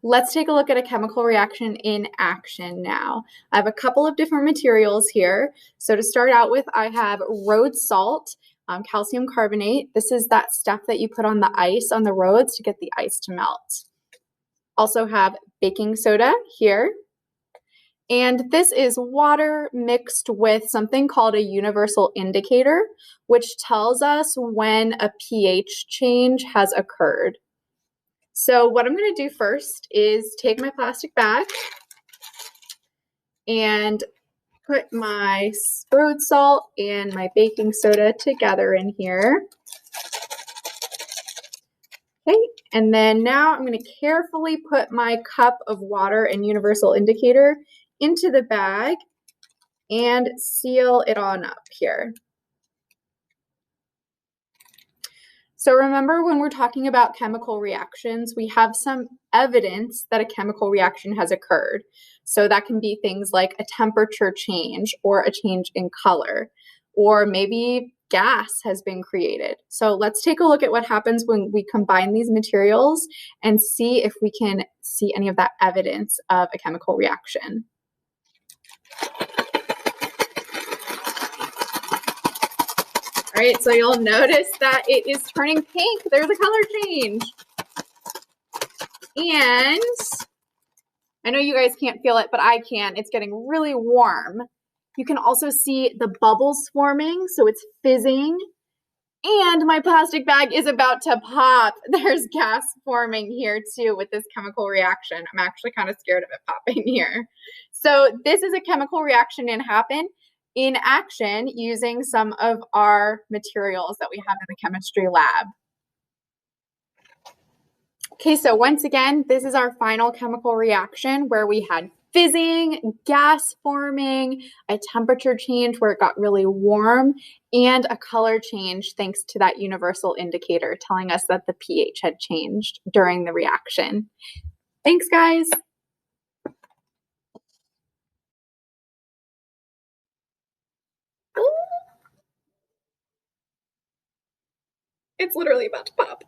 Let's take a look at a chemical reaction in action now. I have a couple of different materials here. So to start out with, I have road salt, calcium carbonate. This is that stuff that you put on the ice on the roads to get the ice to melt. Also have baking soda here. And this is water mixed with something called a universal indicator, which tells us when a pH change has occurred. So what I'm going to do first is take my plastic bag and put my road salt and my baking soda together in here. Okay, and then now I'm going to carefully put my cup of water and universal indicator into the bag and seal it on up here. So remember, when we're talking about chemical reactions, we have some evidence that a chemical reaction has occurred. So that can be things like a temperature change or a change in color, or maybe gas has been created. So let's take a look at what happens when we combine these materials and see if we can see any of that evidence of a chemical reaction. All right, so you'll notice that it is turning pink. There's a color change. And I know you guys can't feel it, but I can. It's getting really warm. You can also see the bubbles forming, so it's fizzing. And my plastic bag is about to pop. There's gas forming here too with this chemical reaction. I'm actually kind of scared of it popping here. So this is a chemical reaction in action using some of our materials that we have in the chemistry lab. Okay, so once again, this is our final chemical reaction where we had fizzing, gas forming, a temperature change where it got really warm, and a color change thanks to that universal indicator telling us that the pH had changed during the reaction. Thanks, guys. It's literally about to pop.